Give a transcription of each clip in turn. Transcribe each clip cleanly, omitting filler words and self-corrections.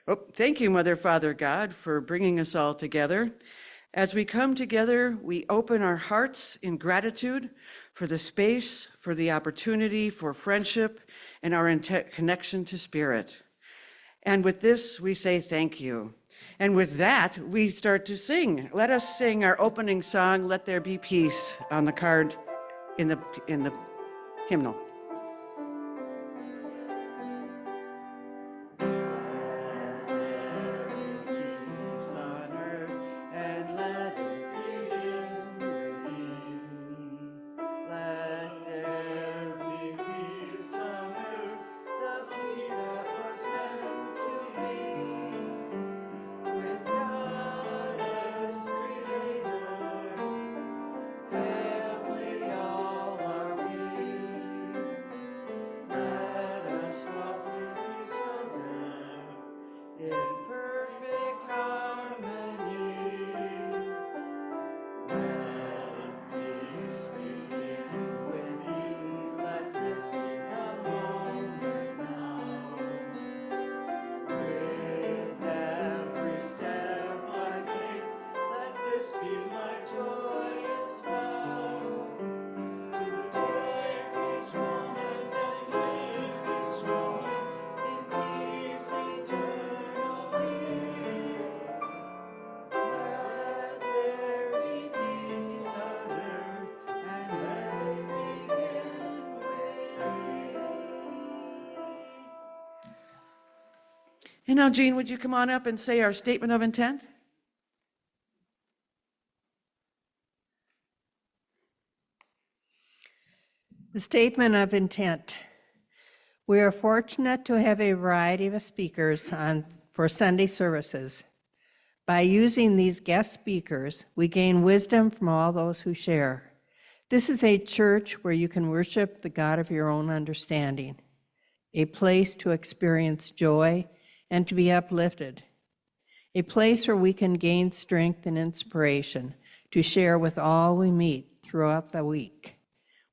Oh, thank you, Mother, Father, God, for bringing us all together. As we come together, we open our hearts in gratitude for the space, for the opportunity, for friendship, and our connection to Spirit. And with this, we say thank you. And with that, we start to sing. Let us sing our opening song, Let There Be Peace, on the card in the hymnal. And now, Jean, would you come on up and say our statement of intent? The statement of intent. We are fortunate to have a variety of speakers for Sunday services. By using these guest speakers, we gain wisdom from all those who share. This is a church where you can worship the God of your own understanding, a place to experience joy and to be uplifted, a place where we can gain strength and inspiration to share with all we meet throughout the week.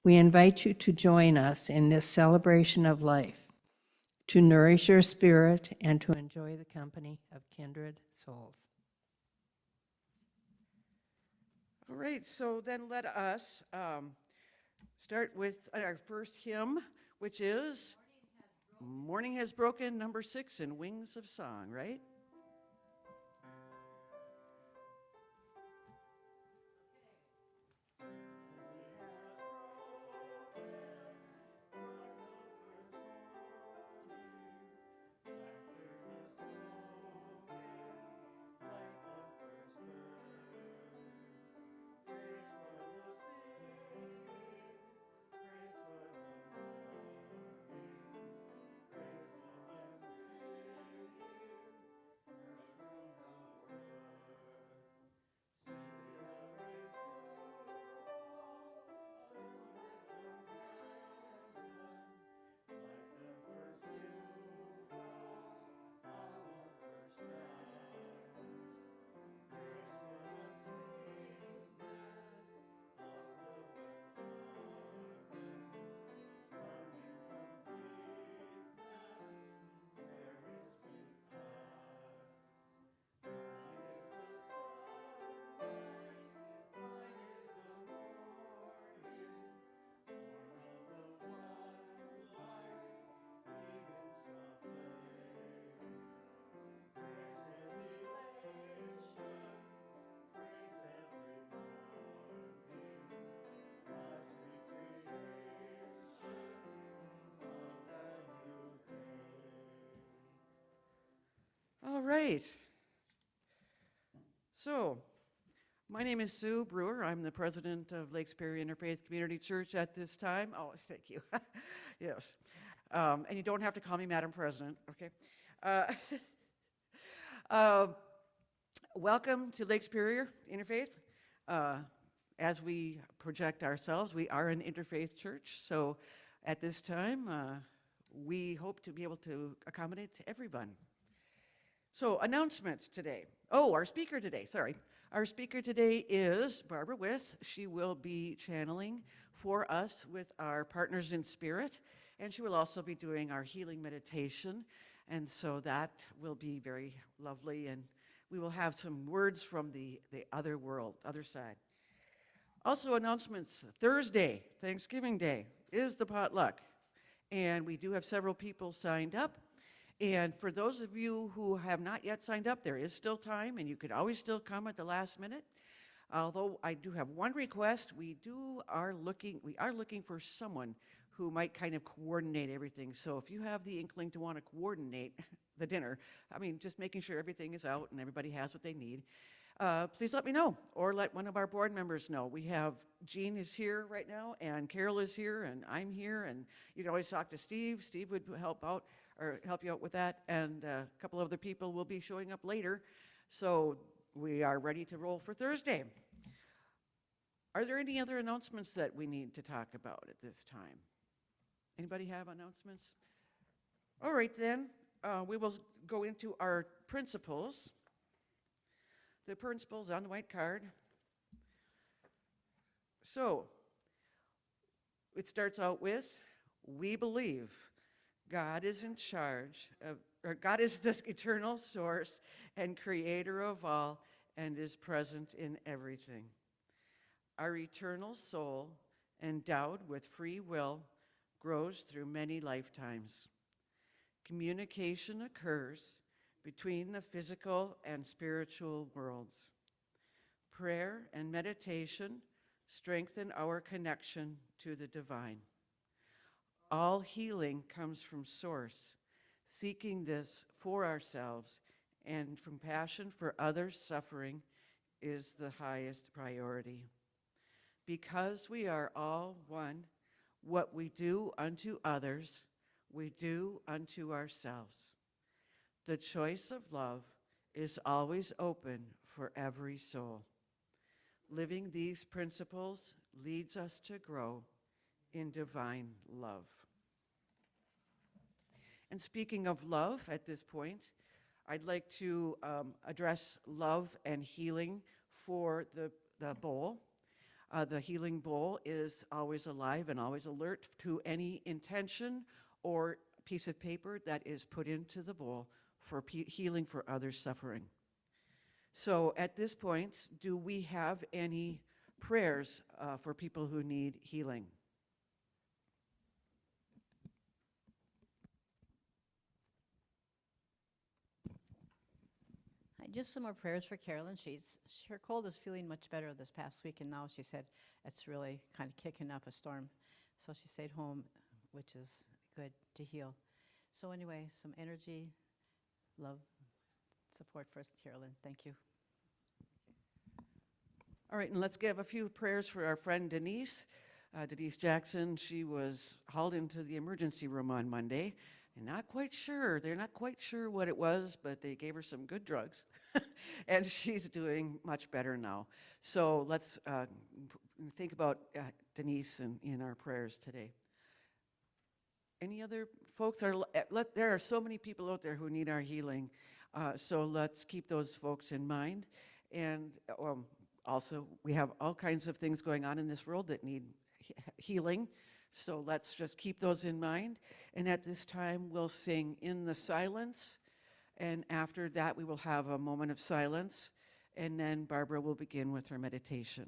We invite you to join us in this celebration of life, to nourish your spirit and to enjoy the company of kindred souls. All right, so then let us start with our first hymn, which is Morning Has Broken, number 6 in Wings of Song, right? All right. So, my name is Sue Brewer. I'm the president of Lake Superior Interfaith Community Church at this time. Oh, thank you. Yes. And you don't have to call me Madam President, okay? Welcome to Lake Superior Interfaith. As we project ourselves, we are an interfaith church. So at this time, we hope to be able to accommodate everyone. So announcements today. Oh, our speaker today, sorry. Our speaker today is Barbara With. She will be channeling for us with our partners in spirit, and she will also be doing our healing meditation And so that will be very lovely, and we will have some words from the other world, other side. Also, announcements. Thursday, Thanksgiving Day, is the potluck. And we do have several people signed up. And for those of you who have not yet signed up, there is still time, and you could always still come at the last minute. Although I do have one request, we are looking for someone who might kind of coordinate everything. So if you have the inkling to want to coordinate the dinner, I mean, just making sure everything is out and everybody has what they need, please let me know, or let one of our board members know. We have, Jean is here right now, and Carol is here, and I'm here, and you can always talk to Steve. Steve would help out, or help you out with that, and a couple of other people will be showing up later. So we are ready to roll for Thursday. Are there any other announcements that we need to talk about at this time? Anybody have announcements? All right, then, we will go into our principles. The principles on the white card. So, it starts out with, we believe God is in charge of, or God is the eternal source and creator of all and is present in everything. Our eternal soul, endowed with free will, grows through many lifetimes. Communication occurs between the physical and spiritual worlds. Prayer and meditation strengthen our connection to the divine. All healing comes from Source. Seeking this for ourselves and compassion for others' suffering is the highest priority. Because we are all one, what we do unto others, we do unto ourselves. The choice of love is always open for every soul. Living these principles leads us to grow in divine love. And speaking of love at this point, I'd like to address love and healing for the bowl. The healing bowl is always alive and always alert to any intention or piece of paper that is put into the bowl for healing for others' suffering. So at this point, do we have any prayers for people who need healing? Just some more prayers for Carolyn. Her cold is feeling much better this past week, and now she said it's really kind of kicking up a storm. So she stayed home, which is good to heal. So anyway, some energy, love, support for Carolyn. Thank you. All right, and let's give a few prayers for our friend Denise. Denise Jackson, she was hauled into the emergency room on Monday. And they're not quite sure what it was, but they gave her some good drugs. And she's doing much better now. So let's think about Denise in our prayers today. Any other folks? There are so many people out there who need our healing. So let's keep those folks in mind. And also, we have all kinds of things going on in this world that need healing. So let's just keep those in mind. And at this time, we'll sing In the Silence. And after that, we will have a moment of silence. And then Barbara will begin with her meditation.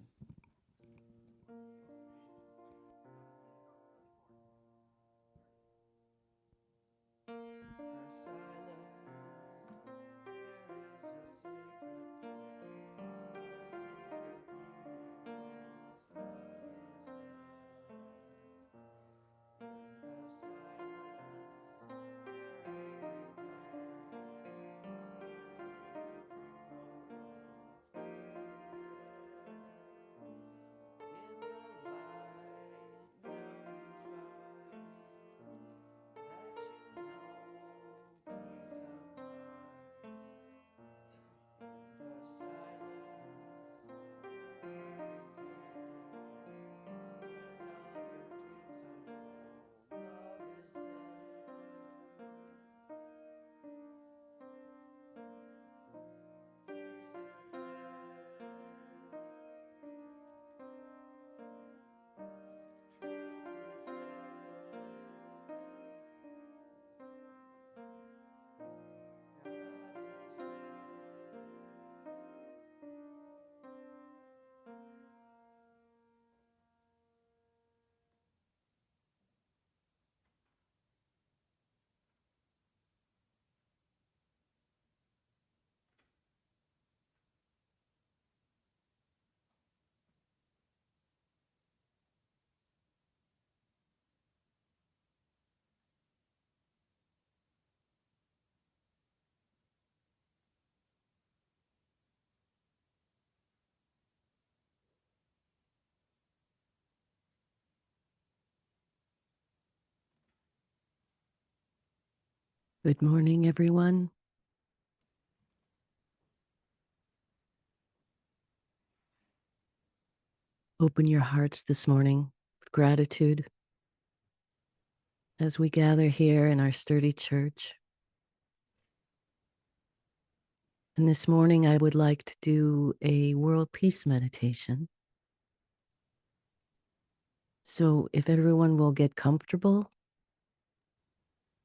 Good morning, everyone. Open your hearts this morning with gratitude as we gather here in our sturdy church. And this morning, I would like to do a world peace meditation. So if everyone will get comfortable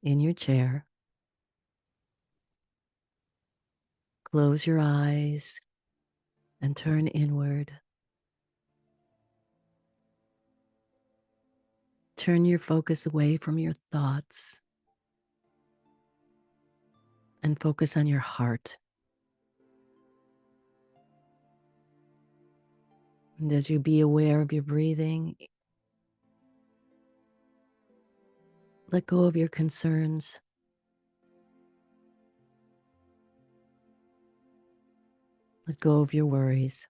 in your chair, close your eyes and turn inward. Turn your focus away from your thoughts and focus on your heart. And as you be aware of your breathing, let go of your concerns. Let go of your worries.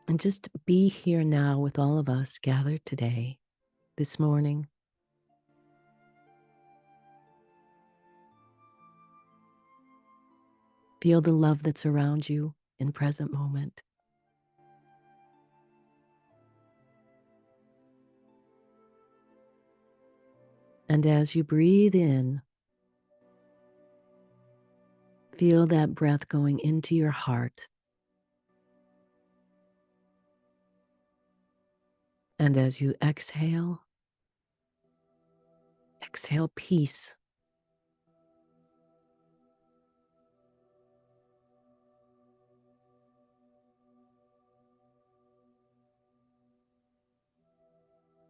And just be here now with all of us gathered today, this morning. Feel the love that's around you in present moment. And as you breathe in, feel that breath going into your heart. And as you exhale, exhale peace.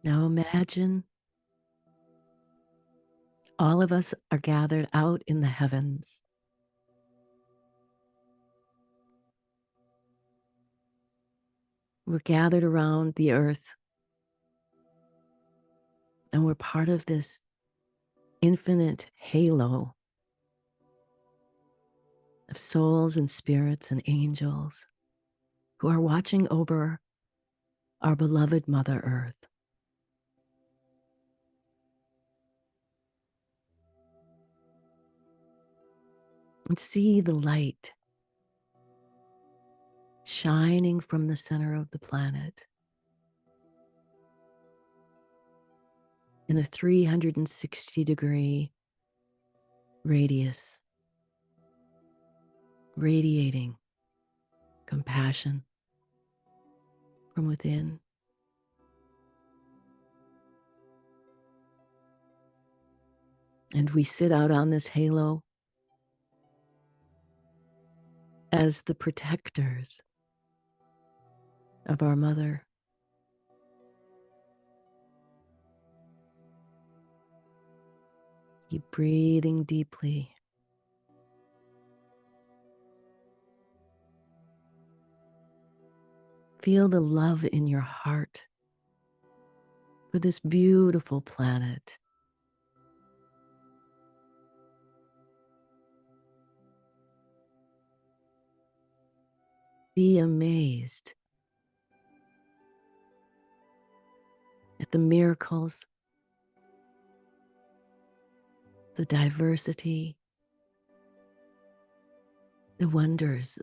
Now imagine all of us are gathered out in the heavens. We're gathered around the earth, and we're part of this infinite halo of souls and spirits and angels who are watching over our beloved Mother Earth. And see the light shining from the center of the planet in a 360-degree radius, radiating compassion from within. And we sit out on this halo as the protectors of our mother. Keep breathing deeply. Feel the love in your heart for this beautiful planet. Be amazed at the miracles, the diversity, the wonders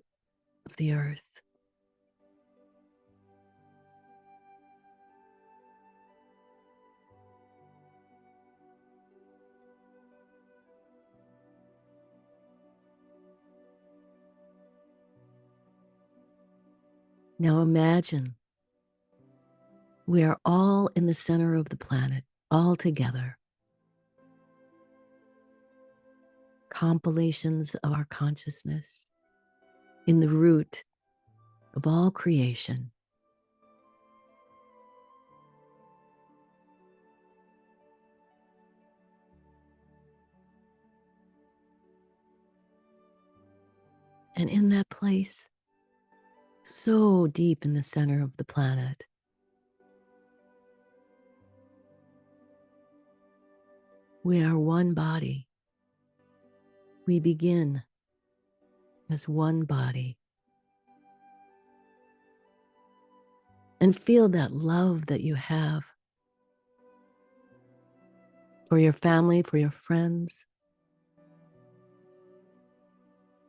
of the earth. Now imagine we are all in the center of the planet, all together. Compilations of our consciousness in the root of all creation. And in that place, so deep in the center of the planet, we are one body. We begin as one body. And feel that love that you have for your family, for your friends,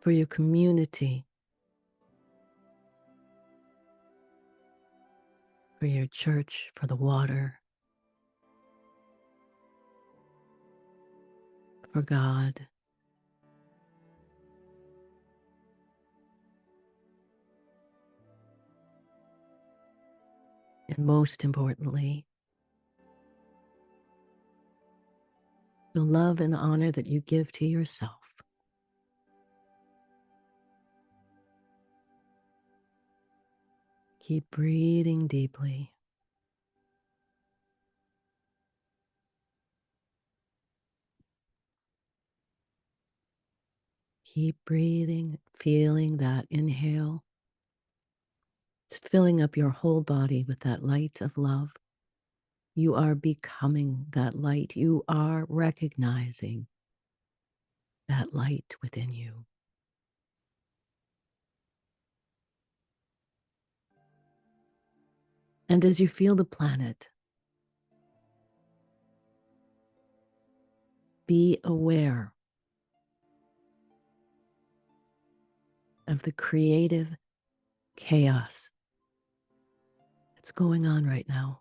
for your community, for your church, for the water, for God. And most importantly, the love and honor that you give to yourself. Keep breathing deeply. Keep breathing, feeling that inhale, just filling up your whole body with that light of love. You are becoming that light. You are recognizing that light within you. And as you feel the planet, be aware of the creative chaos that's going on right now.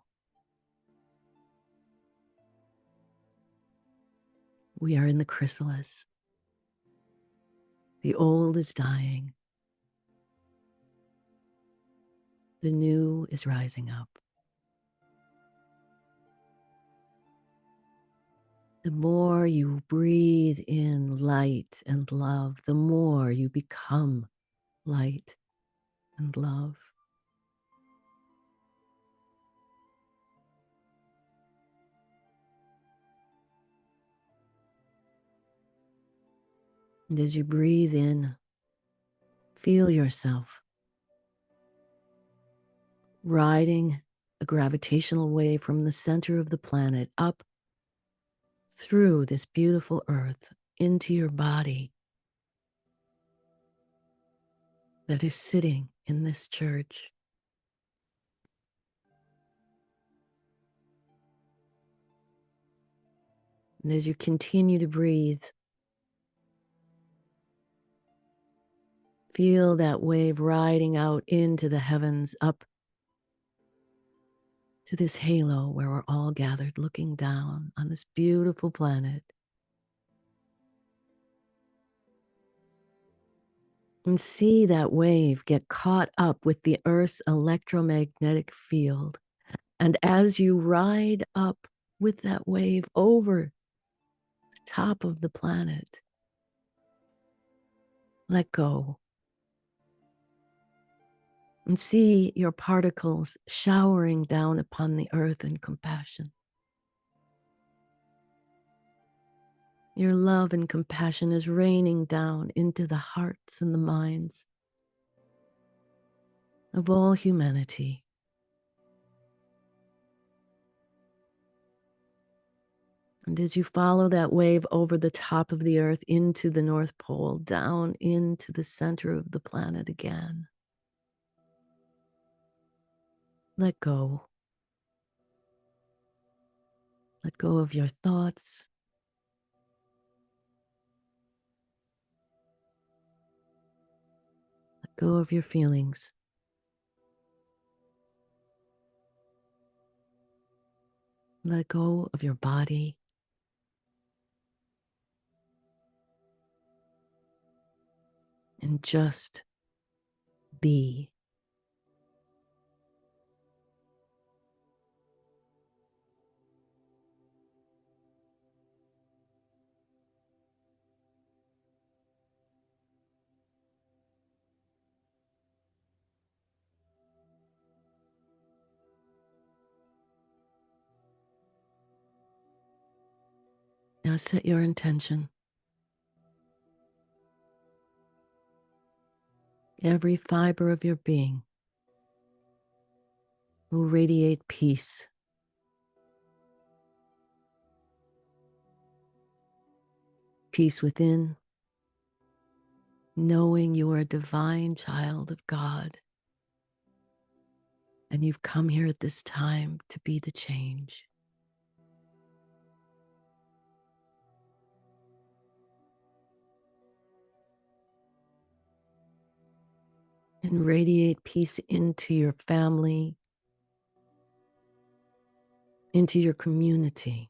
We are in the chrysalis. The old is dying. The new is rising up. The more you breathe in light and love, the more you become light and love. And as you breathe in, feel yourself riding a gravitational wave from the center of the planet up through this beautiful earth into your body that is sitting in this church. And as you continue to breathe, feel that wave riding out into the heavens, up to this halo where we're all gathered looking down on this beautiful planet. And see that wave get caught up with the Earth's electromagnetic field. And as you ride up with that wave over the top of the planet, let go. And see your particles showering down upon the earth in compassion. Your love and compassion is raining down into the hearts and the minds of all humanity. And as you follow that wave over the top of the earth into the North Pole, down into the center of the planet again, let go. Let go of your thoughts. Let go of your feelings. Let go of your body. And just be. Now set your intention. Every fiber of your being will radiate peace. Peace within, knowing you are a divine child of God, and you've come here at this time to be the change. and radiate peace into your family, into your community.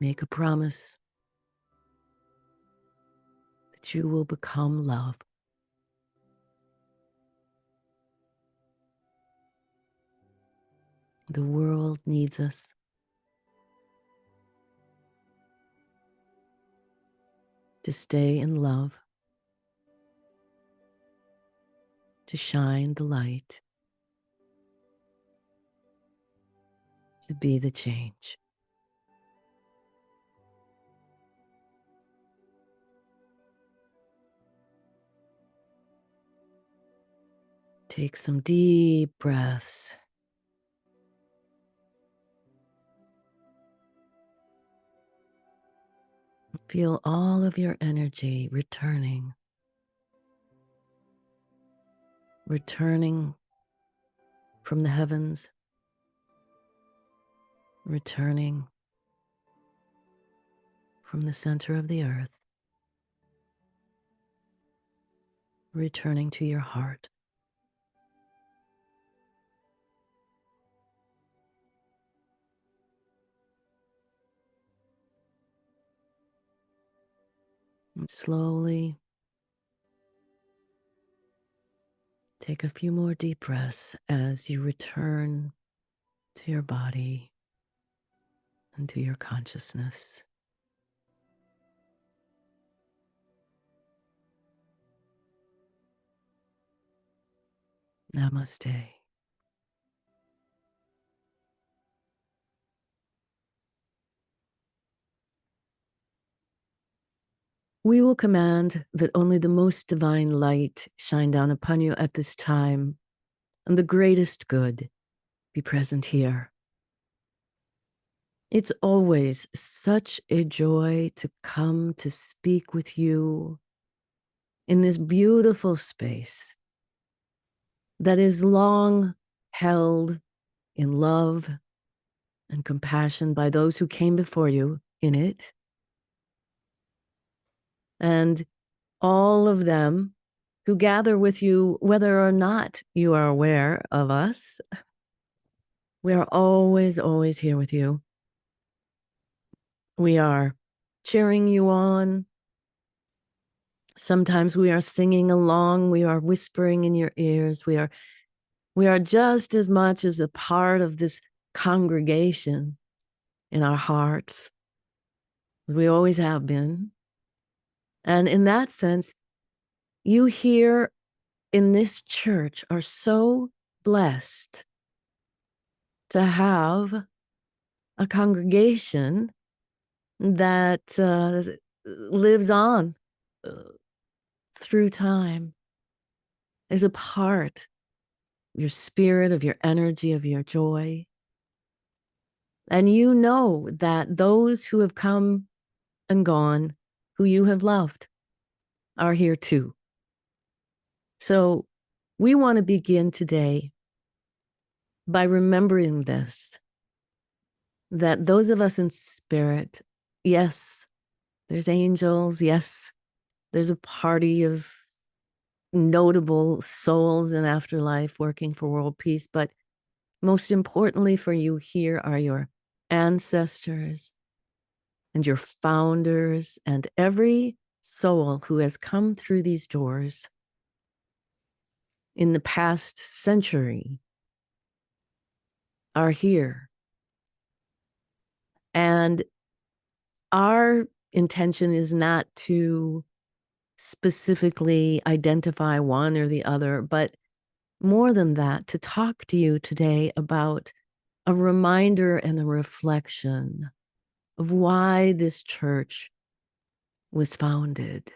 Make a promise that you will become love. The world needs us. To stay in love, to shine the light, to be the change. Take some deep breaths. Feel all of your energy returning from the heavens, returning from the center of the earth, returning to your heart. And slowly take a few more deep breaths as you return to your body and to your consciousness. Namaste. We will command that only the most divine light shine down upon you at this time, and the greatest good be present here. It's always such a joy to come to speak with you in this beautiful space that is long held in love and compassion by those who came before you in it. And all of them who gather with you, whether or not you are aware of us. We are always, always here with you. We are cheering you on. Sometimes we are singing along. We are whispering in your ears. We are just as much as a part of this congregation in our hearts as we always have been. And in that sense, you here in this church are so blessed to have a congregation that lives on through time, is a part of your spirit, of your energy, of your joy. And you know that those who have come and gone, who you have loved, are here too. So we want to begin today by remembering this, that those of us in spirit, yes, there's angels, yes, there's a party of notable souls in afterlife working for world peace, but most importantly for you here are your ancestors and your founders and every soul who has come through these doors in the past century are here. And our intention is not to specifically identify one or the other, but more than that, to talk to you today about a reminder and a reflection of why this church was founded.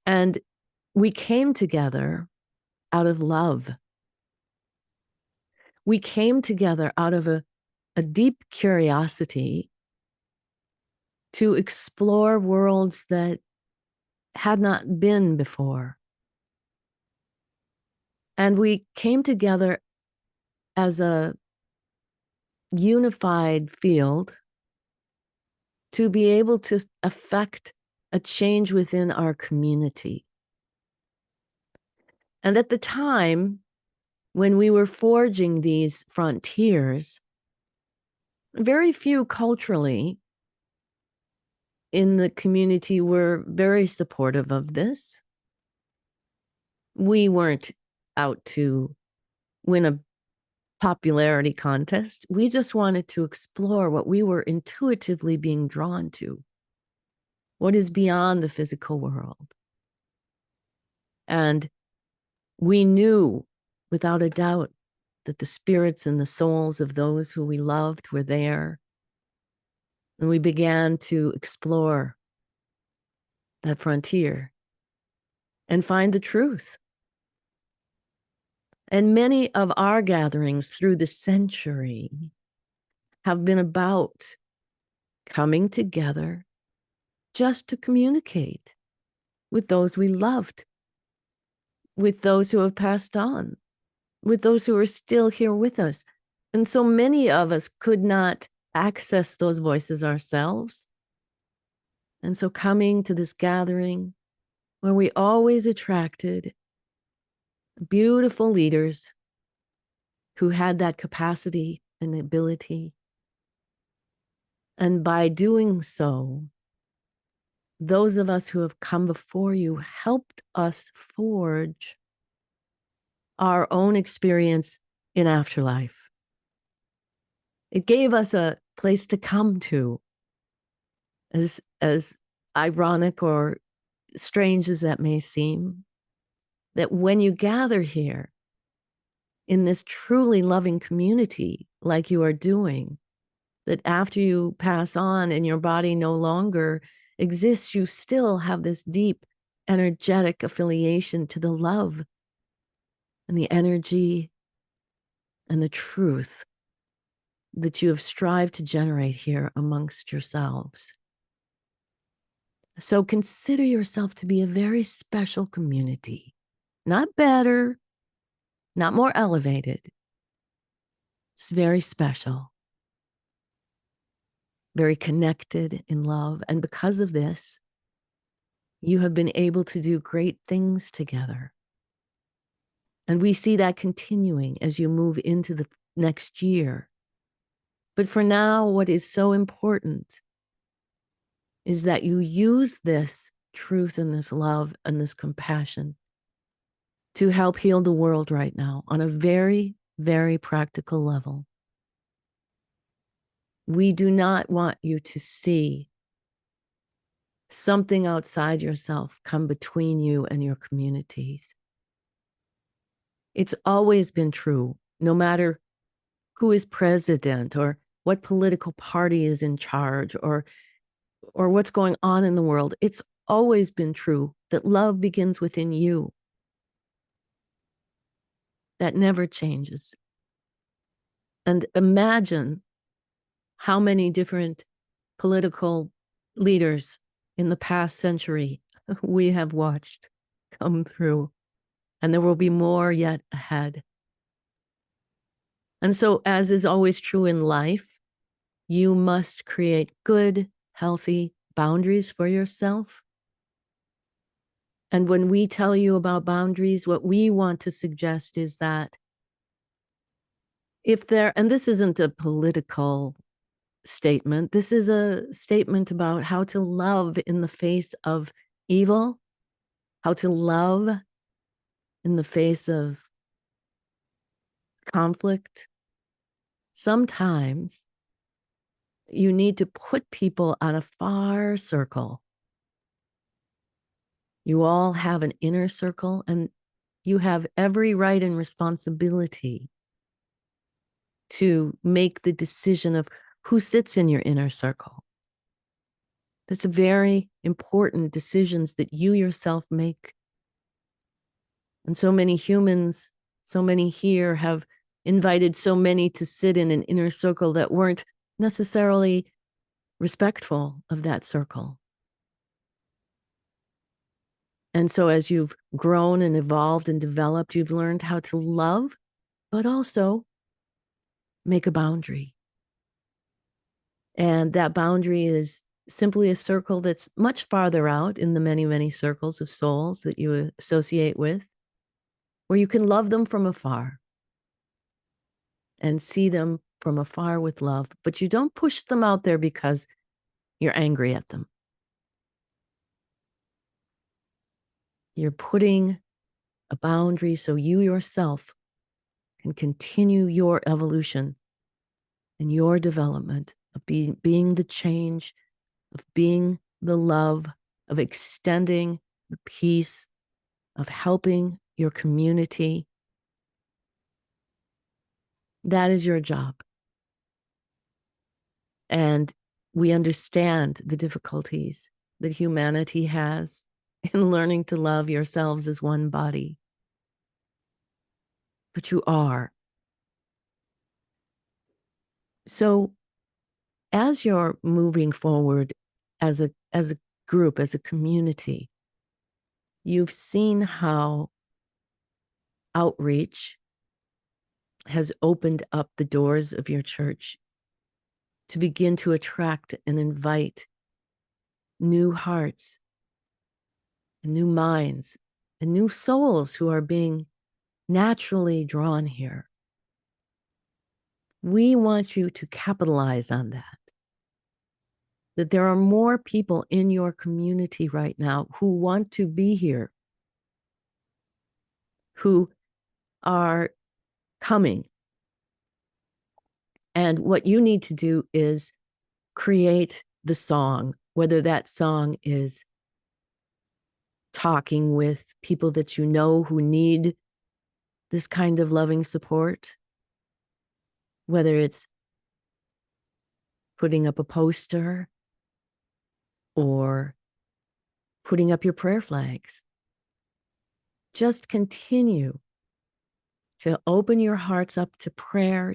And we came together out of love. We came together out of a deep curiosity to explore worlds that had not been before. And we came together as a unified field to be able to affect a change within our community. And at the time when we were forging these frontiers, very few culturally in the community were very supportive of this. We weren't out to win a popularity contest. We just wanted to explore what we were intuitively being drawn to, what is beyond the physical world. And we knew without a doubt that the spirits and the souls of those who we loved were there. And we began to explore that frontier and find the truth. And many of our gatherings through the century have been about coming together just to communicate with those we loved, with those who have passed on, with those who are still here with us. And so many of us could not access those voices ourselves. And so coming to this gathering where we always attracted beautiful leaders who had that capacity and ability. And by doing so, those of us who have come before you helped us forge our own experience in afterlife. It gave us a place to come to, as ironic or strange as that may seem, that when you gather here in this truly loving community like you are doing, that after you pass on and your body no longer exists, you still have this deep energetic affiliation to the love and the energy and the truth that you have strived to generate here amongst yourselves. So consider yourself to be a very special community, not better, not more elevated, just very special, very connected in love. And because of this, you have been able to do great things together. And we see that continuing as you move into the next year. But for now, what is so important is that you use this truth and this love and this compassion to help heal the world right now on a very, very practical level. We do not want you to see something outside yourself come between you and your communities. It's always been true, no matter who is president or what political party is in charge or what's going on in the world. It's always been true that love begins within you. That never changes. And imagine how many different political leaders in the past century we have watched come through, and there will be more yet ahead. And so, as is always true in life, you must create good, healthy boundaries for yourself. And when we tell you about boundaries, what we want to suggest is that if there, and this isn't a political statement, this is a statement about how to love in the face of evil, how to love in the face of conflict. Sometimes you need to put people on a far circle. You all have an inner circle, and you have every right and responsibility to make the decision of who sits in your inner circle. That's very important decisions that you yourself make. And so many humans, so many here have invited so many to sit in an inner circle that weren't necessarily respectful of that circle. And so as you've grown and evolved and developed, you've learned how to love, but also make a boundary. And that boundary is simply a circle that's much farther out in the many, many circles of souls that you associate with, where you can love them from afar and see them from afar with love, but you don't push them out there because you're angry at them. You're putting a boundary so you yourself can continue your evolution and your development of being the change, of being the love, of extending the peace, of helping your community. That is your job. And we understand the difficulties that humanity has in learning to love yourselves as one body. But you are. So as you're moving forward as a group, as a community, you've seen how outreach has opened up the doors of your church to begin to attract and invite new hearts, and new minds, and new souls who are being naturally drawn here. We want you to capitalize on that there are more people in your community right now who want to be here, who are coming. And what you need to do is create the song, whether that song is talking with people that you know who need this kind of loving support, whether it's putting up a poster or putting up your prayer flags. Just continue to open your hearts up to prayer,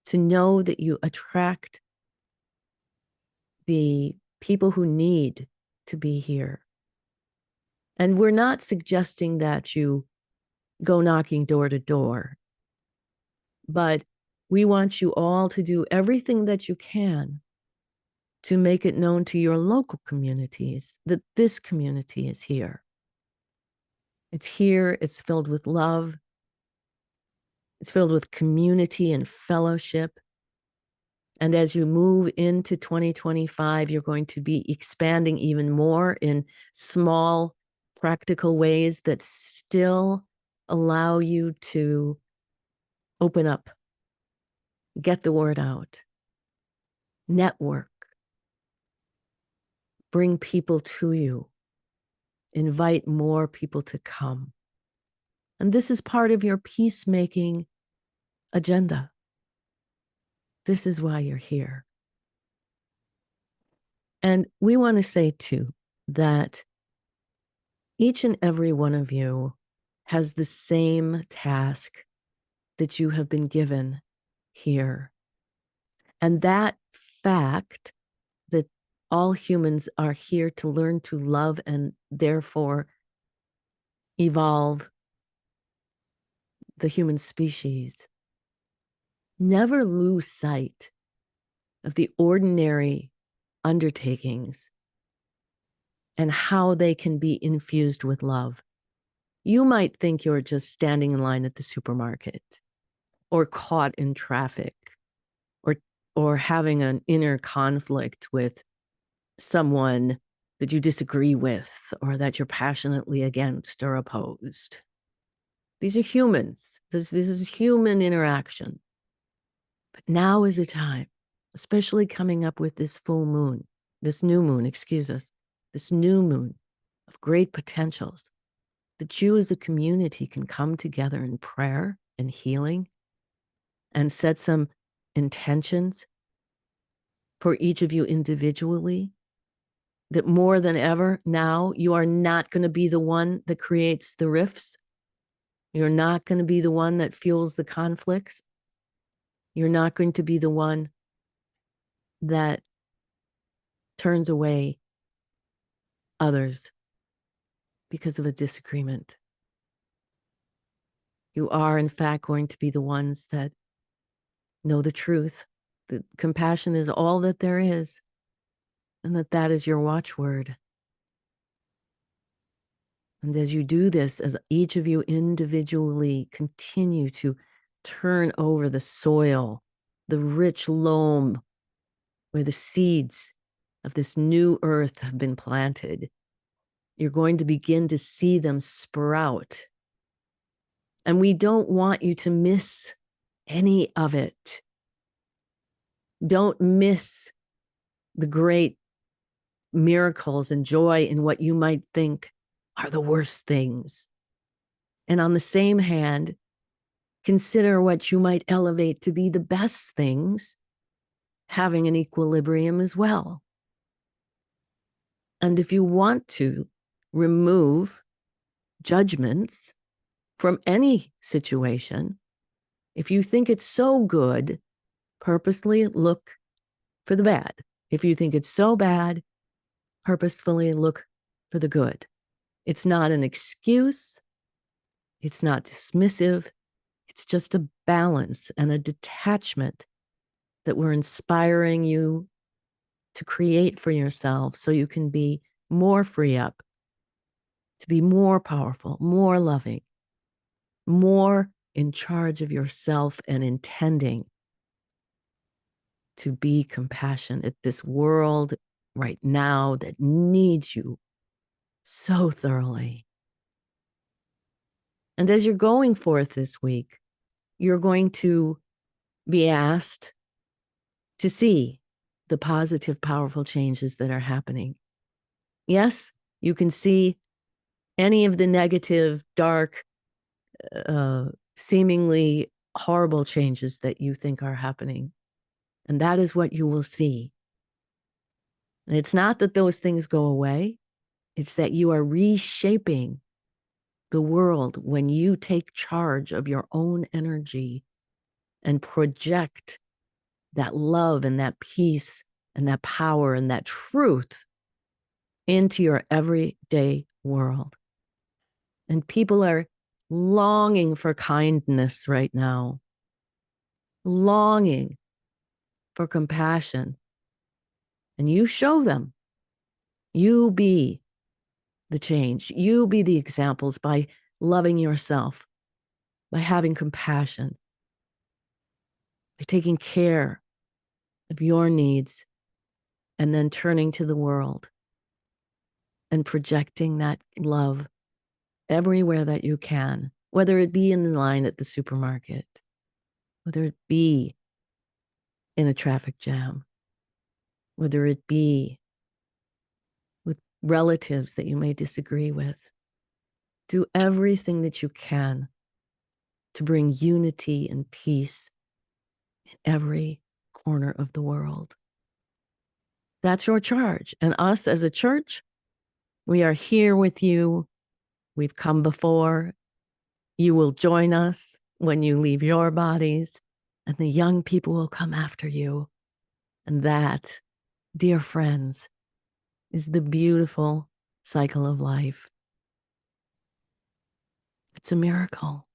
to know that you attract the people who need to be here. And we're not suggesting that you go knocking door to door, but we want you all to do everything that you can to make it known to your local communities that this community is here. It's here, it's filled with love, it's filled with community and fellowship. And as you move into 2025, you're going to be expanding even more in small, practical ways that still allow you to open up, get the word out, network, bring people to you, invite more people to come. And this is part of your peacemaking agenda. This is why you're here. And we want to say, too, that each and every one of you has the same task that you have been given here. And that fact that all humans are here to learn to love and therefore evolve the human species. Never lose sight of the ordinary undertakings and how they can be infused with love. You might think you're just standing in line at the supermarket or caught in traffic or having an inner conflict with someone that you disagree with or that you're passionately against or opposed. These are humans. This is human interaction. But now is a time, especially coming up with this full moon, this new moon of great potentials, that you as a community can come together in prayer and healing and set some intentions for each of you individually, that more than ever now you are not going to be the one that creates the rifts. You're not going to be the one that fuels the conflicts. You're not going to be the one that turns away others because of a disagreement. You are, in fact, going to be the ones that know the truth, that compassion is all that there is, and that is your watchword. And as you do this, as each of you individually continue to turn over the soil, the rich loam where the seeds of this new earth have been planted, you're going to begin to see them sprout. And we don't want you to miss any of it. Don't miss the great miracles and joy in what you might think are the worst things. And on the same hand, consider what you might elevate to be the best things, having an equilibrium as well. And if you want to remove judgments from any situation, if you think it's so good, purposely look for the bad. If you think it's so bad, purposefully look for the good. It's not an excuse. It's not dismissive. It's just a balance and a detachment that we're inspiring you to create for yourself so you can be more free up, to be more powerful, more loving, more in charge of yourself and intending to be compassionate. This world right now that needs you so thoroughly. And as you're going forth this week, you're going to be asked to see the positive, powerful changes that are happening. Yes, you can see any of the negative, dark, seemingly horrible changes that you think are happening. And that is what you will see. And it's not that those things go away. It's that you are reshaping the world when you take charge of your own energy and project that love and that peace and that power and that truth into your everyday world. And people are longing for kindness right now, longing for compassion. And you show them. You be the change. You be the examples by loving yourself, by having compassion, by taking care of your needs, and then turning to the world and projecting that love everywhere that you can, whether it be in the line at the supermarket, whether it be in a traffic jam, whether it be with relatives that you may disagree with. Do everything that you can to bring unity and peace in every corner of the world. That's your charge. And us as a church, we are here with you. We've come before. You will join us when you leave your bodies, and the young people will come after you. And that, dear friends, is the beautiful cycle of life. It's a miracle.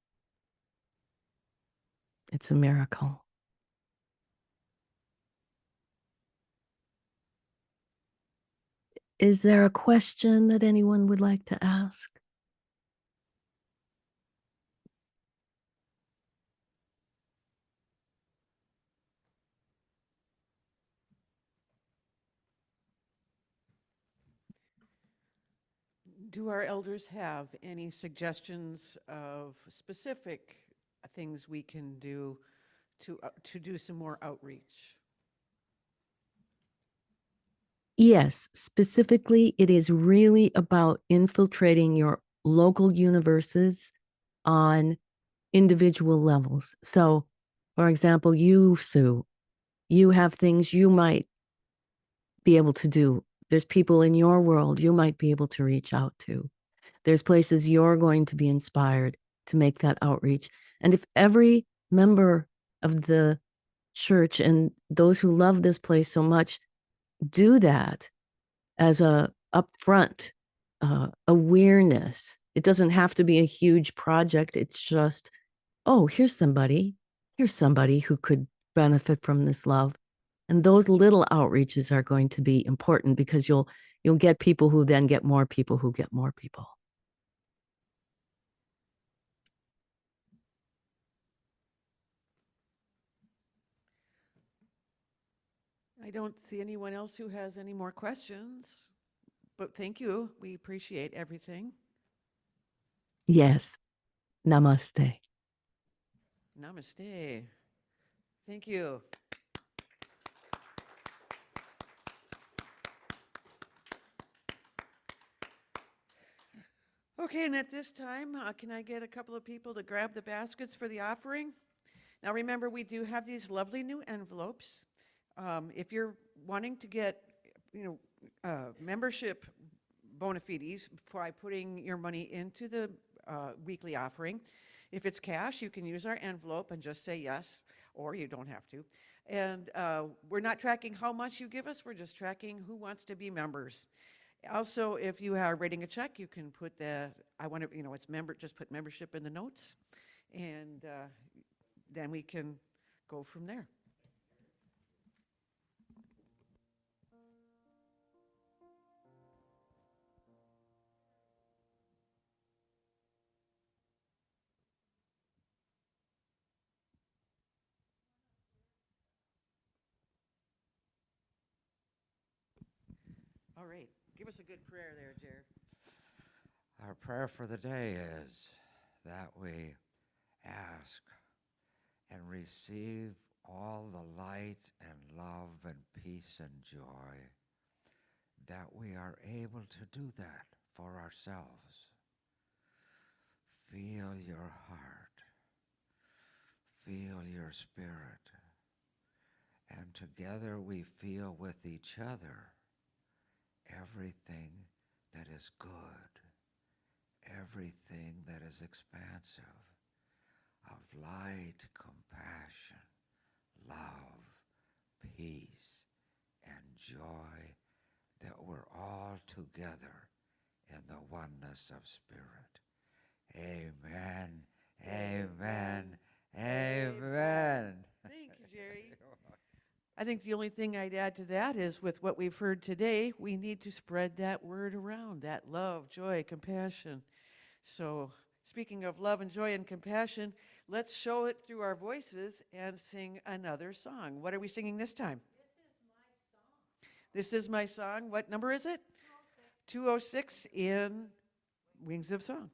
It's a miracle. Is there a question that anyone would like to ask? Do our elders have any suggestions of specific things we can do to do some more outreach? Yes, specifically, it is really about infiltrating your local universes on individual levels. So, for example, you, Sue, you have things you might be able to do. There's people in your world you might be able to reach out to. There's places you're going to be inspired to make that outreach. And if every member of the church and those who love this place so much do that as a upfront awareness, it doesn't have to be a huge project. It's just, oh, here's somebody who could benefit from this love. And those little outreaches are going to be important because you'll get people who then get more people who get more people. I don't see anyone else who has any more questions, but thank you. We appreciate everything. Yes. Namaste. Namaste. Thank you. Okay, and at this time, can I get a couple of people to grab the baskets for the offering? Now remember, we do have these lovely new envelopes. If you're wanting to get, membership bona fides by putting your money into the weekly offering, if it's cash, you can use our envelope and just say yes, or you don't have to. And we're not tracking how much you give us, we're just tracking who wants to be members. Also, if you are writing a check, you can put it's just put membership in the notes, and then we can go from there. All right, give us a good prayer there, Jared. Our prayer for the day is that we ask and receive all the light and love and peace and joy, that we are able to do that for ourselves. Feel your heart, feel your spirit, and together we feel with each other everything that is good, everything that is expansive, of light, compassion, love, peace, and joy, that we're all together in the oneness of spirit. Amen, amen, amen. Thank you, Jerry. I think the only thing I'd add to that is, with what we've heard today, we need to spread that word around, that love, joy, compassion. So speaking of love and joy and compassion, let's show it through our voices and sing another song. What are we singing this time? This is my song. What number is it? 206 in Wings of Song.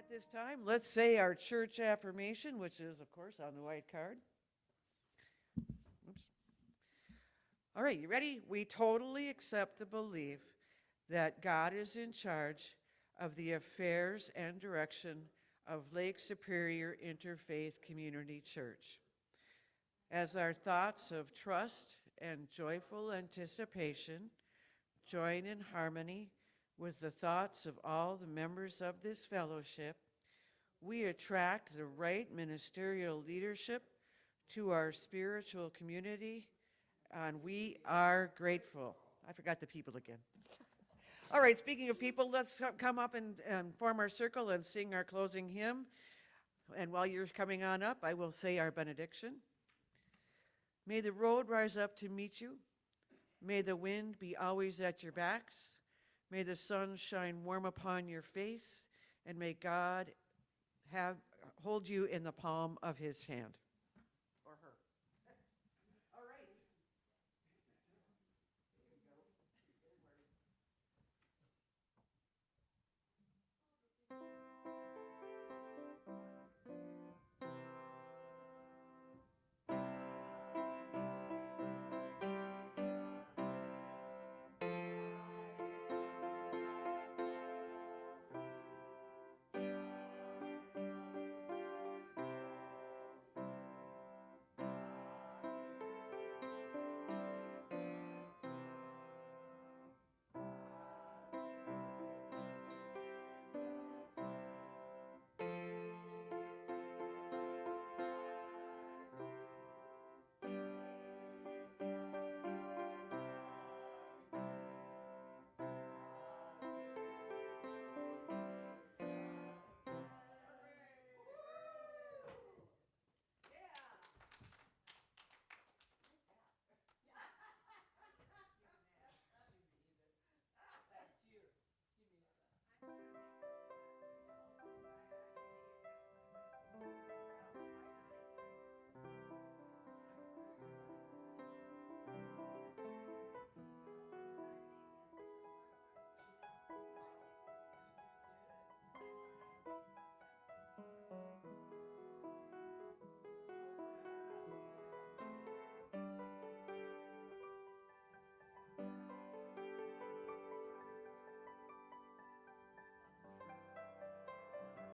At this time, let's say our church affirmation, which is, of course, on the white card. Oops. All right, you ready? We totally accept the belief that God is in charge of the affairs and direction of Lake Superior Interfaith Community Church. As our thoughts of trust and joyful anticipation join in harmony with the thoughts of all the members of this fellowship, we attract the right ministerial leadership to our spiritual community, and we are grateful. I forgot the people again. All right, speaking of people, let's come up and form our circle and sing our closing hymn. And while you're coming on up, I will say our benediction. May the road rise up to meet you. May the wind be always at your backs. May the sun shine warm upon your face. And may God hold you in the palm of his hand. Or her. All right.